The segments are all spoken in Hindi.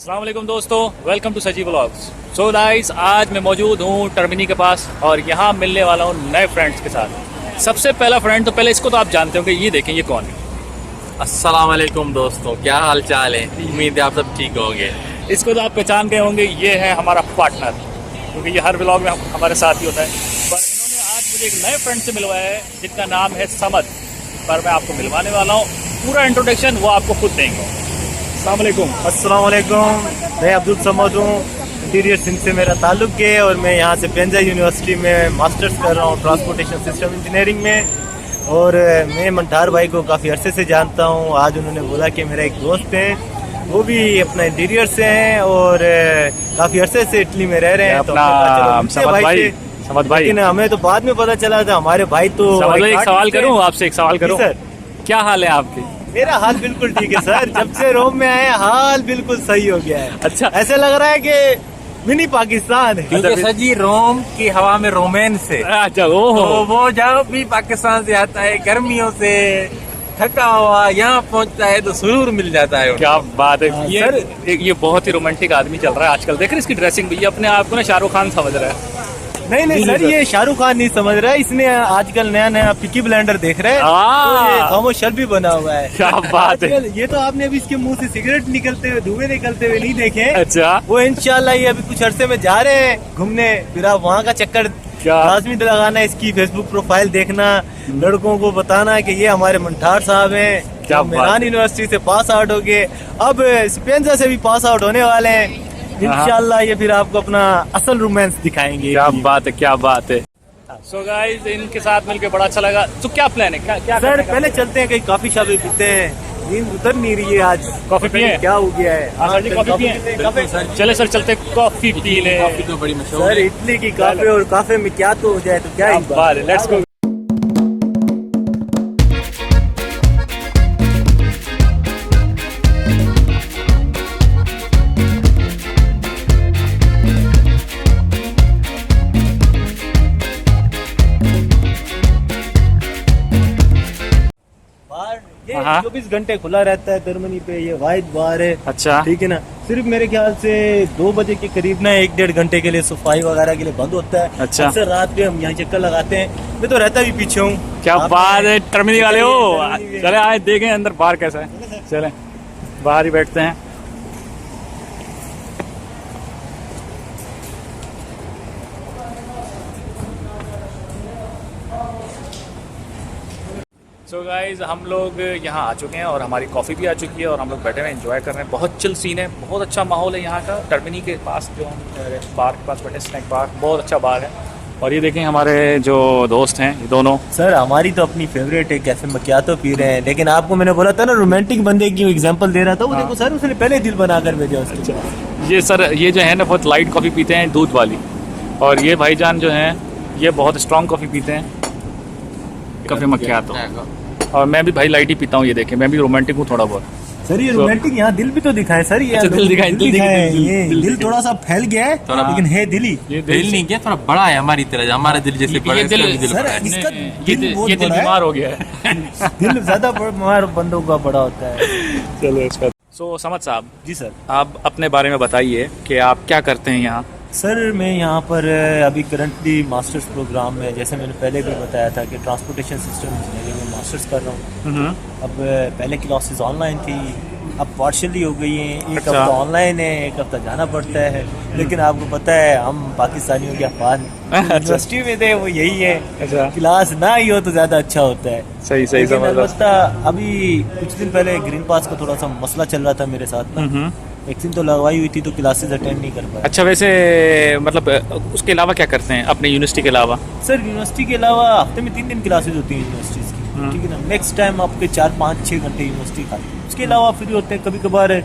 अस्सलाम वालेकुम दोस्तों, वेलकम टू सजी व्लॉग्स। सो गाइस, आज मैं मौजूद हूँ टर्मिनी के पास और यहाँ मिलने वाला हूँ नए फ्रेंड्स के साथ। सबसे पहला फ्रेंड तो पहले इसको तो आप जानते होंगे, ये देखें ये कौन है। अस्सलाम वालेकुम दोस्तों, क्या हाल चाल है? उम्मीद है आप सब ठीक होंगे। इसको तो आप पहचान गए होंगे, ये है हमारा पार्टनर, क्योंकि ये हर व्लॉग में हमारे साथ ही होता है। पर इन्होंने आज मुझे एक नए फ्रेंड से मिलवाया है जिनका नाम है समद। पर मैं आपको मिलवाने वाला हूँ, पूरा इंट्रोडक्शन वो आपको खुद देंगे। अस्सलाम वालेकुम, मैं अब्दुल समद हूँ। इंटीरियर सिंध से मेरा ताल्लुक है और मैं यहाँ से पेंजा यूनिवर्सिटी में मास्टर्स कर रहा हूँ ट्रांसपोर्टेशन सिस्टम इंजीनियरिंग में। और मैं मंठार भाई को काफ़ी अरसे से जानता हूँ। आज उन्होंने बोला कि मेरा एक दोस्त है, वो भी अपना इंटीरियर से हैं और काफ़ी अरसे से इटली में रह रहे हैं। तो समद भाई, लेकिन हमें तो बाद में पता चला था हमारे भाई तो। एक सवाल करूँ आपसे, एक सवाल करूँ सर? क्या हाल है आपके? मेरा हाल बिल्कुल ठीक है सर, जब से रोम में आए हाल बिल्कुल सही हो गया है। अच्छा, ऐसे लग रहा है कि मिनी पाकिस्तान है। क्योंकि सर जी रोम की हवा में रोमांस है। अच्छा, तो ओहो, वो जब भी पाकिस्तान से आता है गर्मियों से थका हुआ यहाँ पहुँचता है तो सुरूर मिल जाता है। क्या बात है। सर, ये बहुत ही रोमांटिक आदमी चल रहा है आजकल। देख रहे हैं इसकी ड्रेसिंग भी, ये अपने आप को ना शाहरुख खान समझ रहा है। नहीं सर, ये शाहरुख खान नहीं समझ रहा है, इसने आजकल नया पिकी ब्लेंडर देख रहे हैं तो ये खामोश शर भी बना हुआ है। क्या बात है। ये तो आपने अभी इसके मुंह से सिगरेट निकलते हुए, धुएं निकलते हुए नहीं देखे। अच्छा, वो इंशाल्लाह ये अभी कुछ अरसे में जा रहे हैं घूमने, फिर आप वहाँ का चक्कर क्या लाजमी लगाना, इसकी फेसबुक प्रोफाइल देखना, लड़कों को बताना कि ये हमारे मंठार साहब हैं, क्या मेहरान यूनिवर्सिटी से पास आउट हो गए, अब स्पेंजा से भी पास आउट होने वाले हैं। इंशाल्लाह ये फिर आपको अपना असल रोमांस दिखाएंगे। क्या बात है, क्या बात है। सो गाइस, इनके साथ मिलके बड़ा अच्छा लगा। तो क्या प्लान है, क्या सर करने का? पहले चलते हैं कहीं कॉफी शॉप पीते हैं, नींद उतर नहीं रही है आज। कॉफी पिए? क्या हो गया है? सर जी, कॉफी पिए? चले सर, चलते कॉफी पी ले। कॉफी तो बड़ी मशहूर सर है। इटली की कॉफी और काफे में क्या तो हो जाए तो क्या ही बात है। Let's go. ये हाँ। 24 घंटे खुला रहता है टर्मिनी पे, ये वाइड बार है। अच्छा, ठीक है ना, सिर्फ मेरे ख्याल से 2 बजे के करीब ना 1-1.5 घंटे के लिए सफाई वगैरह के लिए बंद होता है। अच्छा। अक्सर रात पे हम यहाँ चक्कर लगाते हैं, मैं तो रहता भी पीछे हूँ। क्या आप बात है। टर्मिनी वाले हो, टर्मिनी में। चले आए देखें अंदर बाहर कैसा है। चले बाहर ही बैठते हैं। सो गाइज, हम लोग यहाँ आ चुके हैं और हमारी कॉफ़ी भी आ चुकी है और हम लोग बैठे हुए एंजॉय कर रहे हैं। बहुत चिल सीन है, बहुत अच्छा माहौल है यहाँ का। टर्मिनी के पास जो हम बार के पास बैठे, स्नैक बार, बहुत अच्छा बार है। और ये देखें हमारे जो दोस्त हैं, ये दोनों। सर हमारी तो अपनी फेवरेट है कैफे में, क्या तो पी रहे हैं, लेकिन आपको मैंने बोला था ना रोमांटिक बंदे की एग्जांपल दे रहा था, वो देखो सर उसने पहले दिल बनाकर भेजा उसके। ये सर, ये जो है ना बहुत लाइट कॉफ़ी पीते हैं, दूध वाली। और ये भाईजान जो हैं, ये बहुत स्ट्रांग कॉफ़ी पीते हैं, कॉफ़ी मक्खियातो। और मैं भी भाई लाइट ही पीता हूँ। ये देखें, मैं भी रोमांटिक हूँ थोड़ा बहुत। सर ये रोमांटिक यहाँ दिल भी तो दिखाए सर, ये अच्छा, दिल दिखाएं, दिल दिखाएं, ये दिल दिल थोड़ा सा फैल गया है लेकिन है दिल ही। ये दिल नहीं क्या, थोड़ा बड़ा है हमारी तरह, हमारा दिल जैसे बड़ा है, दिल- इसका भी दिल सर, बड़ा है। इसका ये दिल बहुत ये दिल बड़ा है। बीमार हो गया है। दिल ज्यादा बीमार बंदों का बड़ा होता है। चलो इसका। सो समद साहब, जी सर। आप अपने बारे में बताइए कि आप क्या करते हैं यहाँ। सर मैं यहाँ पर अभी करंटली मास्टर्स प्रोग्राम में, जैसे मैंने पहले भी बताया था कि ट्रांसपोर्टेशन सिस्टम इंजीनियरिंग में मास्टर्स कर रहा हूँ। अब पहले क्लासेस ऑनलाइन थी, अब पार्शियली हो गई हैं। एक अच्छा। हफ्ता ऑनलाइन है, एक हफ्ता जाना पड़ता है। लेकिन आपको पता है हम पाकिस्तानियों के अफवाद यूनिवर्सिटी में थे, वो यही है। अच्छा, क्लास ना ही हो तो ज्यादा अच्छा होता है। सही सही लेकिन समझ अलबत्ता अभी कुछ दिन पहले ग्रीन पास का थोड़ा सा मसला चल रहा था मेरे साथ ना। वैक्सीन तो लगवाई हुई थी तो क्लासेस अटेंड नहीं कर पाया। अच्छा, वैसे मतलब उसके अलावा क्या करते हैं अपने यूनिवर्सिटी के अलावा? सर यूनिवर्सिटी के अलावा हफ्ते में 3 दिन क्लासेस होती हैं यूनिवर्सिटीज़ की, ठीक है ना। नेक्स्ट टाइम आपके 4-5-6 घंटे यूनिवर्सिटी खाती है। उसके अलावा फ्री होते हैं, कभी कभार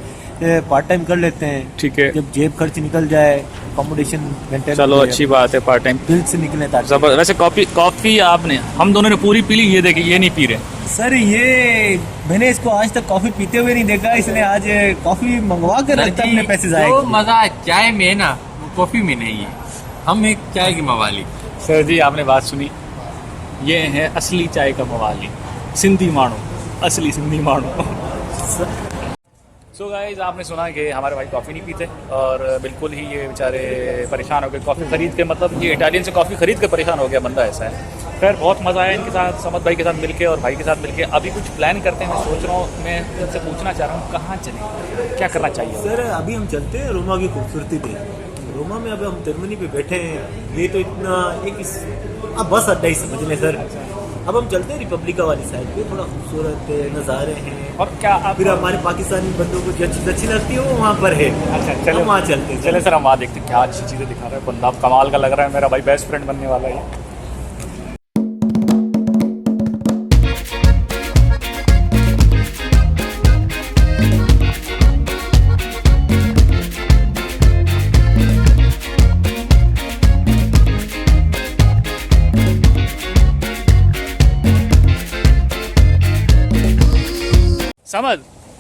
पार्ट टाइम कर लेते हैं। ठीक है, जब जेब खर्च निकल जाए, अकोमोडेशन मेंटेन, चलो अच्छी बात है, पार्ट टाइम। बिल से निकले ताकि। जबरदस्त। वैसे कॉफी आपने, हम दोनों ने पूरी पी ली, ये देखिए ये नहीं पी रहे। सर ये मैंने इसको आज तक कॉफी पीते हुए नहीं देखा, इसलिए आज कॉफी मंगवा कर रखता अपने पैसे जाए। जो मजा चाय में है ना, वो कॉफी में नहीं है। हम एक चाय की मवाली। सर जी, आपने बात सुनी, ये है असली चाय का मवाली, सिंधी माण्हू, असली सिंधी माण्हू। सो गाइस, आपने सुना कि हमारे भाई कॉफ़ी नहीं पीते और बिल्कुल ही ये बेचारे परेशान हो गए कॉफ़ी ख़रीद के। मतलब ये इटालियन से कॉफ़ी ख़रीद के परेशान हो गया बंदा, ऐसा है। खैर बहुत मज़ा आया इनके साथ, समद भाई के साथ मिलके और भाई के साथ मिलके। अभी कुछ प्लान करते हैं, मैं सोच रहा हूँ, मैं उनसे पूछना चाह रहा हूँ कहाँ चलें, क्या करना चाहिए। सर अभी हम चलते हैं रोमा की खूबसूरती पे। रोमा में अब हम जर्मनी पे बैठे हैं, ये तो इतना अब बस अड्डा ही समझ लें सर। अब हम चलते हैं रिपब्लिका वाली साइड पे, थोड़ा खूबसूरत नज़ारे हैं। और क्या आप फिर हमारे पाकिस्तानी बंदों को जो चीज़ अच्छी लगती है वो वहाँ पर है। अच्छा चलो वहाँ चलते हैं। चले सर, हम वहाँ देखते हैं क्या अच्छी चीज़ें दिखा रहा है बंदा। अब कमाल का लग रहा है, मेरा भाई बेस्ट फ्रेंड बनने वाला है। समझ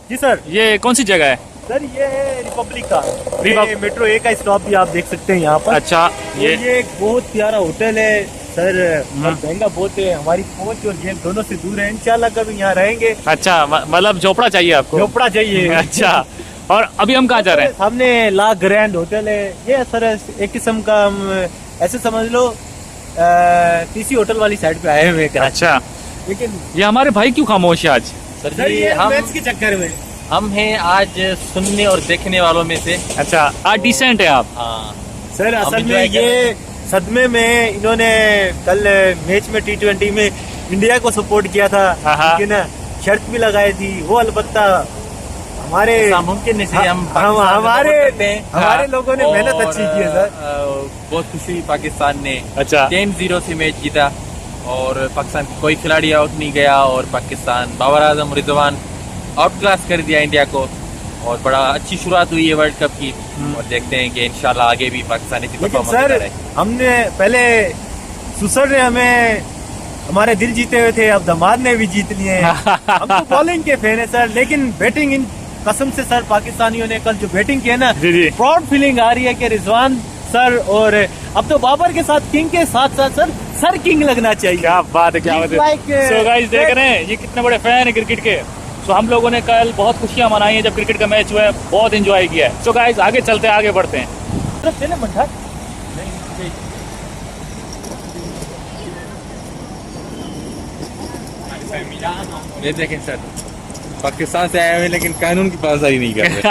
जी सर। ये कौन सी जगह है? सर ये है रिपब्लिका, रिपब- मेट्रो ए का स्टॉप भी आप देख सकते हैं यहाँ पर। अच्छा ये एक बहुत प्यारा होटल है सर, और महंगा बहुत है। हमारी पहुंच और जेल दोनों से दूर है। इंशाल्लाह कभी यहाँ रहेंगे। अच्छा, मतलब झोपड़ा चाहिए आपको? झोपड़ा चाहिए। अच्छा, और अभी हम कहाँ जा रहे हैं? सामने ला ग्रैंड होटल है। ये सर एक किस्म का हम ऐसे समझ लो किसी होटल वाली साइड पे आए हुए हैं कराची। अच्छा, लेकिन ये हमारे भाई क्यों खामोश है आज? सर ये मैच के चक्कर में हम हैं आज सुनने और देखने वालों में से। अच्छा, आज डिसेंट है आप? हाँ सर असल enjoy में कर रहे ये सदमे में इन्होंने कल मैच में T20 में इंडिया को सपोर्ट किया था, हाँ। लेकिन शर्त भी लगाई थी वो। अलबत्ता हमारे मुमकिन नहीं से हम हमारे लोगों ने मेहनत अच्छी की है सर। बहुत खुशी हुई पाकिस्तान ने अच्छा 10-0 से मैच जीता और पाकिस्तान की कोई खिलाड़ी आउट नहीं गया और पाकिस्तान बाबर आजम रिजवान आउट क्लास कर दिया इंडिया को और बड़ा अच्छी शुरुआत हुई है वर्ल्ड कप की। और देखते हैं कि इंशाल्लाह आगे भी पाकिस्तान इसी लेकिन परफॉर्मेंस सर करे। हमने पहले सुसर ने हमें हमारे दिल जीते हुए थे, अब दमाद ने भी जीत लिए हैं। हम तो बॉलिंग के फैन है सर, लेकिन बैटिंग इन कसम से सर पाकिस्तानियों ने कल जो बैटिंग की है ना, जी जी। प्राउड फीलिंग आ रही है कि रिजवान सर और अब तो बाबर के साथ किंग के साथ साथ सर किंग लगना चाहिए। क्या बात है, क्या बात है। Like, सो गाइस देख रहे हैं ये कितने बड़े फैन है क्रिकेट के। सो हम लोगों ने कल बहुत खुशियां मनाई हैं जब क्रिकेट का मैच हुआ है, बहुत एंजॉय किया है। सो गाइस आगे चलते हैं, आगे बढ़ते हैं। ये देखें सर, पाकिस्तान से आए हुए लेकिन कानून की पासदारी नहीं कर रहे।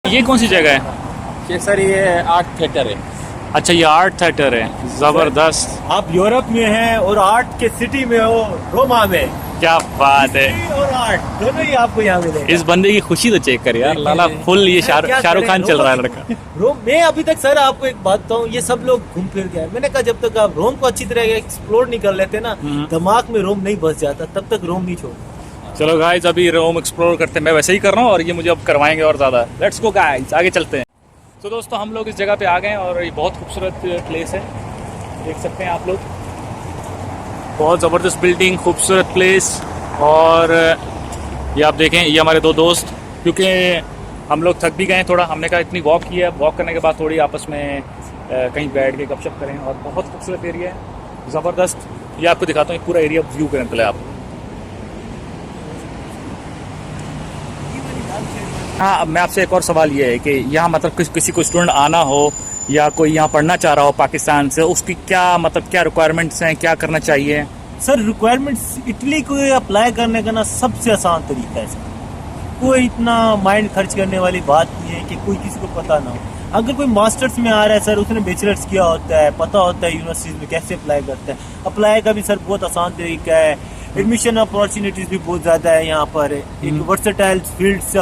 ये कौन सी जगह है? ये सर ये आर्ट थिएटर है। अच्छा, ये आर्ट थिएटर है, जबरदस्त। आप यूरोप में हैं और आर्ट के सिटी में हो, रोमा में। क्या बात है, History और आर्ट दोनों ही आपको यहाँ मिलेगा। इस बंदे की खुशी तो चेक कर यार, लाला फुल ये क्या शाहरुख खान करें, चल रहा है रोम- लड़का। रोम में अभी तक सर आपको एक बात बताऊं, ये सब लोग घूम फिर गए। मैंने कहा जब तक आप रोम को अच्छी तरह एक्सप्लोर नहीं कर लेते ना, दिमाग में रोम नहीं बस जाता, तब तक रोम नहीं छोड़। चलो गाइस, अभी रोम एक्सप्लोर करते हैं। मैं वैसे ही कर रहा हूँ और ये मुझे अब करवाएंगे और ज़्यादा। लेट्स गो गाइस, आगे चलते हैं। तो दोस्तों हम लोग इस जगह पे आ गए हैं और ये बहुत खूबसूरत प्लेस है, देख सकते हैं आप लोग। बहुत ज़बरदस्त बिल्डिंग, खूबसूरत प्लेस। और ये आप देखें, ये हमारे दो दोस्त, क्योंकि हम लोग थक भी गए थोड़ा, हमने कहा इतनी वॉक की है, वॉक करने के बाद थोड़ी आपस में कहीं बैठ के गपशप करें। और बहुत खूबसूरत एरिया है, ज़बरदस्त। ये आपको दिखाता हूँ पूरा एरिया, व्यू करें पहले आप। हाँ, अब मैं आपसे एक और सवाल ये है कि यहाँ मतलब किसी को स्टूडेंट आना हो या कोई यहाँ पढ़ना चाह रहा हो पाकिस्तान से, उसकी क्या मतलब क्या रिक्वायरमेंट्स हैं, क्या करना चाहिए? सर रिक्वायरमेंट्स इटली को अप्लाई करने का ना सबसे आसान तरीका है सर। कोई इतना माइंड खर्च करने वाली बात नहीं है कि कोई किसी को पता ना हो। अगर कोई मास्टर्स में आ रहा है सर, उसने बैचलर्स किया होता है, पता होता है यूनिवर्सिटीज में कैसे अप्लाई करते हैं। अप्लाई का भी सर बहुत आसान तरीका है। एडमिशन अपॉर्चुनिटीज भी बहुत ज़्यादा है यहाँ पर। एक वर्सेटाइल फील्ड्स,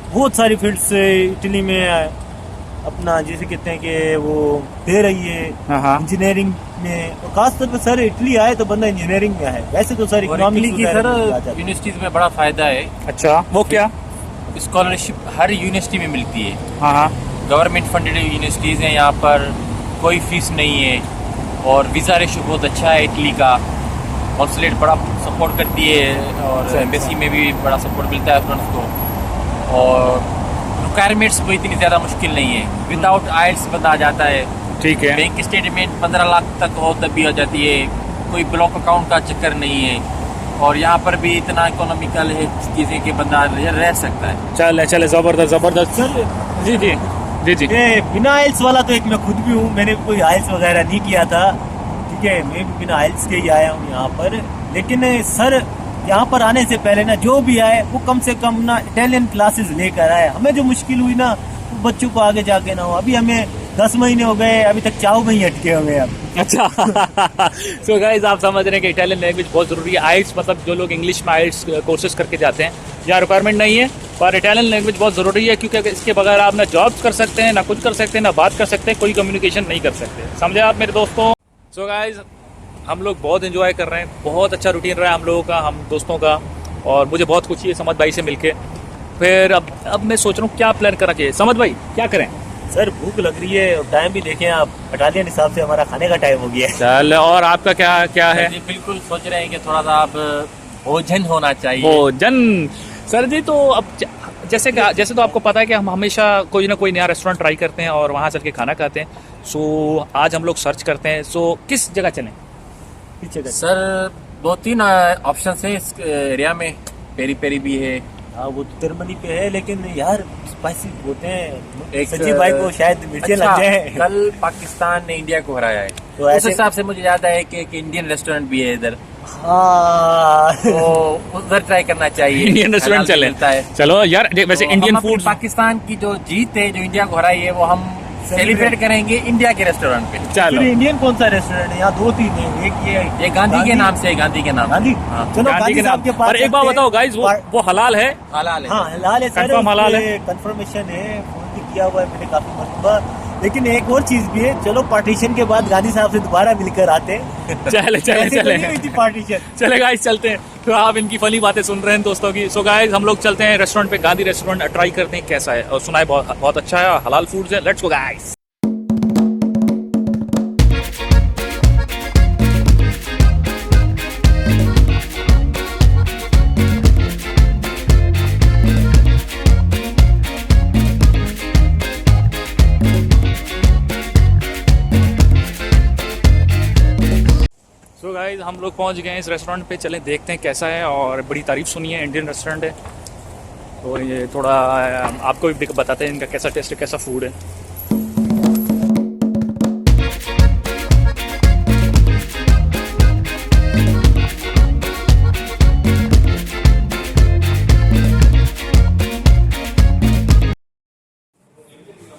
बहुत सारी फील्ड्स इटली में अपना जैसे कहते हैं कि वो दे रही है इंजीनियरिंग में। और खासतौर पर सर इटली आए तो बंदा इंजीनियरिंग में है, वैसे तो सर इकोनॉमिक्स की सर यूनिवर्सिटीज में बड़ा फायदा है। अच्छा, वो क्या? स्कॉलरशिप हर यूनिवर्सिटी में मिलती है। हाँ, गवर्नमेंट फंडेड यूनिवर्सिटीज हैं यहाँ पर। कोई फीस नहीं है, और वीज़ा रेशो बहुत अच्छा है इटली का। कॉन्सुलेट बड़ा सपोर्ट करती है, और एम्बेसी में भी बड़ा सपोर्ट मिलता है फ्रेंड्स को। और रिक्वायरमेंट्स कोई इतनी ज़्यादा मुश्किल नहीं है, विदाउट आइल्स बंदा आ जाता है। ठीक है। बैंक स्टेटमेंट 15 लाख तक हो तब भी हो जाती है, कोई ब्लॉक अकाउंट का चक्कर नहीं है। और यहाँ पर भी इतना इकोनॉमिकल है चीज़ें कि बंदा रह सकता है। चले चले, ज़बरदस्त ज़बरदस्त। जी जी जी जी। ये बिना आइल्स वाला तो एक मैं खुद भी हूँ, मैंने कोई आइल्स वगैरह नहीं किया था, ठीक है, मैं भी बिना आइल्स के ही आया हूँ यहाँ पर। लेकिन सर यहाँ पर आने से पहले ना जो भी आए वो कम से कम ना इटालियन क्लासेस लेकर आए। हमें जो मुश्किल हुई ना वो बच्चों को आगे जाके ना हो। अभी हमें 10 महीने हो गए, अभी तक चाव में ही अटके हुए हैं अब। अच्छा। सो गाइस, आप समझ रहे हैं कि इटालियन लैंग्वेज बहुत ज़रूरी है। आइल्स मतलब जो लोग इंग्लिश में आइल्स कोर्सेज करके जाते हैं, यहाँ रिक्वायरमेंट नहीं है, पर इटालियन लैंग्वेज बहुत ज़रूरी है, क्योंकि इसके बगैर आप ना जॉब्स कर सकते हैं, ना कुछ कर सकते हैं, ना बात कर सकते हैं, कोई कम्युनिकेशन नहीं कर सकते। समझे आप मेरे दोस्तों? सो गाइस, हम लोग बहुत एंजॉय कर रहे हैं, बहुत अच्छा रूटीन रहा है हम लोगों का, हम दोस्तों का, और मुझे बहुत खुशी है समद भाई से मिलके। फिर अब मैं सोच रहा हूँ क्या प्लान करना चाहिए। समद भाई क्या करें? सर भूख लग रही है, और टाइम भी देखें आप, इटालियन हिसाब से हमारा खाने का टाइम हो गया है। चल, और आपका क्या क्या है? जी बिल्कुल सोच रहे हैं कि थोड़ा सा आप भोजन होना चाहिए। भोजन सर जी, तो अब जैसे तो आपको पता है कि हम हमेशा कोई ना कोई नया रेस्टोरेंट ट्राई करते हैं और वहाँ चल के खाना खाते हैं। सो आज हम लोग सर्च करते हैं, सो किस जगह चलें? किस जगह? सर 2-3 ऑप्शन है इस एरिया में, पेरी पेरी भी है। हाँ वो तो जर्मनी पे है, लेकिन यार स्पाइसी होते हैं। एक सचिव भाई को शायद मिर्चें लग जाए। कल पाकिस्तान ने इंडिया को हराया है, तो उस ऐसे- हिसाब से मुझे याद है कि एक इंडियन रेस्टोरेंट भी है इधर, हाँ तो उधर ट्राई करना चाहिए। इंडियन रेस्टोरेंट हलाल चले। मिलता है। चलो यार, वैसे तो इंडियन हम अपनी फूड पाकिस्तान की जो जीत है, जो इंडिया को हराई है, वो हम सेलिब्रेट करेंगे इंडिया के रेस्टोरेंट पे। चलो। फिर इंडियन कौन सा रेस्टोरेंट है? यहाँ 2-3 है, एक ये गांधी के नाम से है, गांधी के नाम। गांधी। हाँ। चलो गांधी के नाम साहब के पास पर एक बात चलते हैं। बताओ गाइस, वो हलाल है? हलाल है। हाँ हलाल है सर, Confirm हलाल है? कंफर्मेशन है, फोन भी किया हुआ है मैंने काफी मरतबा। लेकिन एक और चीज भी है, चलो पार्टीशन के बाद गांधी साहब से दोबारा मिलकर आते हैं। चले चले ऐसे तो चले नहीं हुई थी पार्टीशन। चले गाइस, चलते हैं। तो आप इनकी फनी बातें सुन रहे हैं दोस्तों की। सो गाइस, हम लोग चलते हैं रेस्टोरेंट पे, गांधी रेस्टोरेंट, ट्राई करते हैं कैसा है, और सुना है बहुत अच्छा है, हलाल फूड्स है। Let's go guys. So guys, हम लोग पहुंच गए हैं इस रेस्टोरेंट पे, चलें देखते हैं कैसा है। और बड़ी तारीफ सुनी है, इंडियन रेस्टोरेंट है, तो ये थोड़ा आपको भी बताते हैं इनका कैसा टेस्ट है, कैसा फूड है।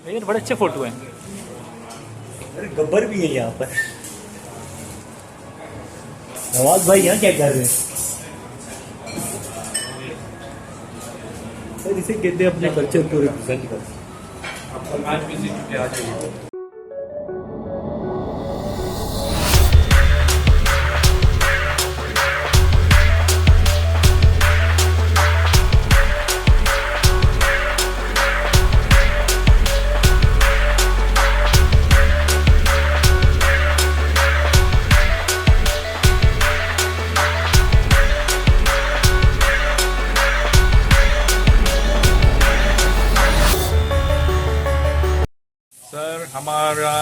ये बड़े अच्छे फोटो हैं। अरे गब्बर भी है यहाँ पर। नवाज भाई यहाँ क्या कर रहे हैं? सर इसे कहते हैं अपने कल्चर को रिप्रेजेंट कर। सर हमारा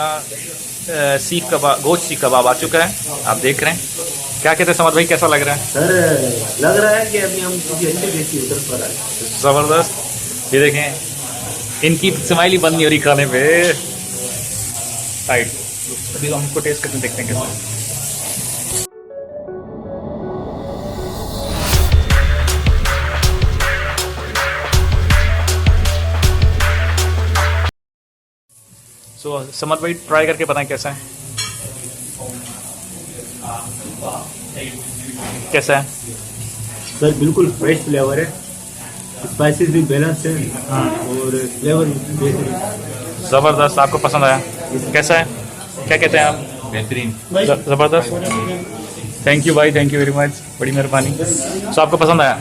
सीख कबाब, गोश्त सीख कबाब आ चुका है, आप देख रहे हैं। क्या कहते हैं समझ भाई, कैसा लग रहा है? सर लग रहा है कि अभी हम किसी अच्छे देश की उतर पर आए। ज़बरदस्त। ये देखें, इनकी स्माइल ही बंद नहीं हो रही खाने पे। साइड अभी हम इसको टेस्ट करके देखते हैं कैसा है। सो समर भाई ट्राई करके बताएं कैसा है, कैसा है? सर बिल्कुल फ्रेश फ्लेवर है, स्पाइसेस भी बैलेंस है, और फ्लेवर भी ज़बरदस्त। आपको पसंद आया? कैसा है, क्या कहते हैं आप? बेहतरीन। ज़बरदस्त। थैंक यू भाई, थैंक यू वेरी मच, बड़ी मेहरबानी। सो आपको पसंद आया?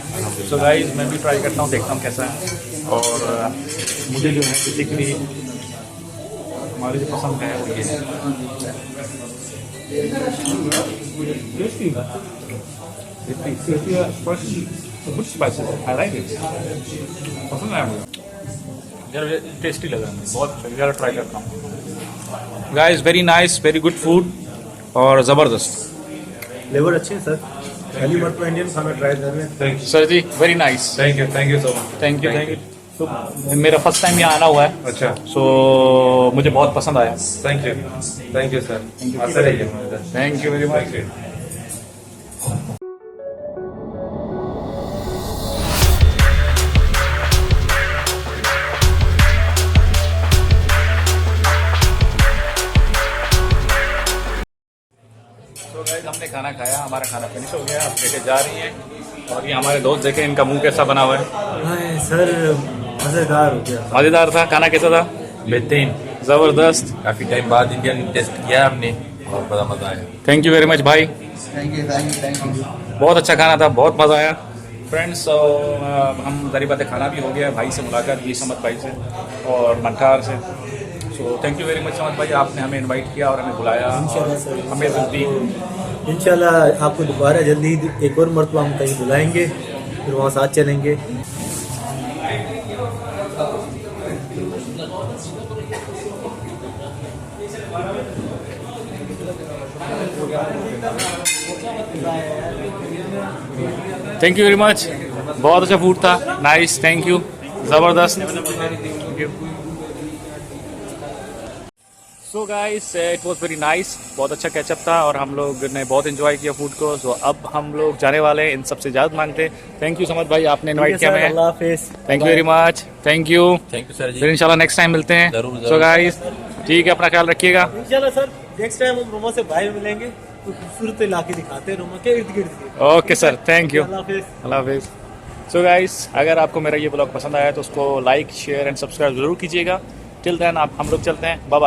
सो गाइस, मैं भी ट्राई करता हूँ, देखता हूँ कैसा है। और मुझे जो है बेसिकली हमारी जो पसंद है वो ये है। Good spices, I like it, पसंद आया मुझे, जरा टेस्टी लगा मुझे, बहुत अच्छा, जरा ट्राई करता हूँ। Guys very nice, very good food और ज़बरदस्त। फ्लेवर अच्छे हैं सर, पहली मरतबा इंडियन खाना ट्राई कर रहे हैं। Sir ji very nice, thank you so much. Thank you. तो मेरा फर्स्ट टाइम यहाँ आना हुआ है, अच्छा, सो मुझे बहुत पसंद आया। थैंक यू सर, आते रहिए। Thank you very much. तो गाइस हमने खाना खाया, हमारा खाना फिनिश हो गया, अब लेके जा रही हैं। और ये हमारे दोस्त देखें, इनका मुंह कैसा बना हुआ है। हाय सर, मज़ेदार हो गया। मज़ेदार था, खाना कैसा था? बेहतरीन, ज़बरदस्त। काफ़ी टाइम बाद इंडियन टेस्ट किया हमने और बड़ा मज़ा आया। थैंक यू वेरी मच भाई, थैंक यू। बहुत अच्छा खाना था, बहुत मज़ा आया। फ्रेंड्स हम जरी बातें खाना भी हो गया, भाई से मुलाकात की, समत भाई से और मंठार से। So thank you very much समत भाई, आपने हमें इनवाइट किया और हमें बुलाया, हमें दी। इंशाल्लाह आपको दोबारा जल्दी ही एक और मरतबा हम कहीं बुलाएंगे, फिर वहाँ साथ चलेंगे। थैंक यू वेरी मच, बहुत अच्छा फूड था, नाइस, थैंक यू, ज़बरदस्त। So guys it was very nice, बहुत अच्छा कैचअप था और हम लोग ने बहुत एंजॉय किया फूड को। सो अब हम लोग जाने वाले हैं, इन सबसे ज़्यादा मांगते। थैंक यू समत भाई, आपने इनवाइट किया हमें। अल्लाह हाफिज़। Thank you very much, thank you. Thank you sir ji. फिर इंशाल्लाह नेक्स्ट टाइम मिलते हैं। जरूर, सो गाइस ठीक है, अपना ख्याल रखिएगा। इंशाल्लाह सर नेक्स्ट टाइम हम रोमा से बाहर मिलेंगे तो खूबसूरत इलाके दिखाते हैं रोमा के इर्द गिर्द के। ओके सर, थैंक यू, अल्लाह हाफिज़। अल्लाह हाफिज़। सो गाइस अगर आपको मेरा ये ब्लॉग पसंद आया तो उसको लाइक शेयर एंड सब्सक्राइब जरूर कीजिएगा। टिल देन आप हम लोग चलते हैं, बाय बाय।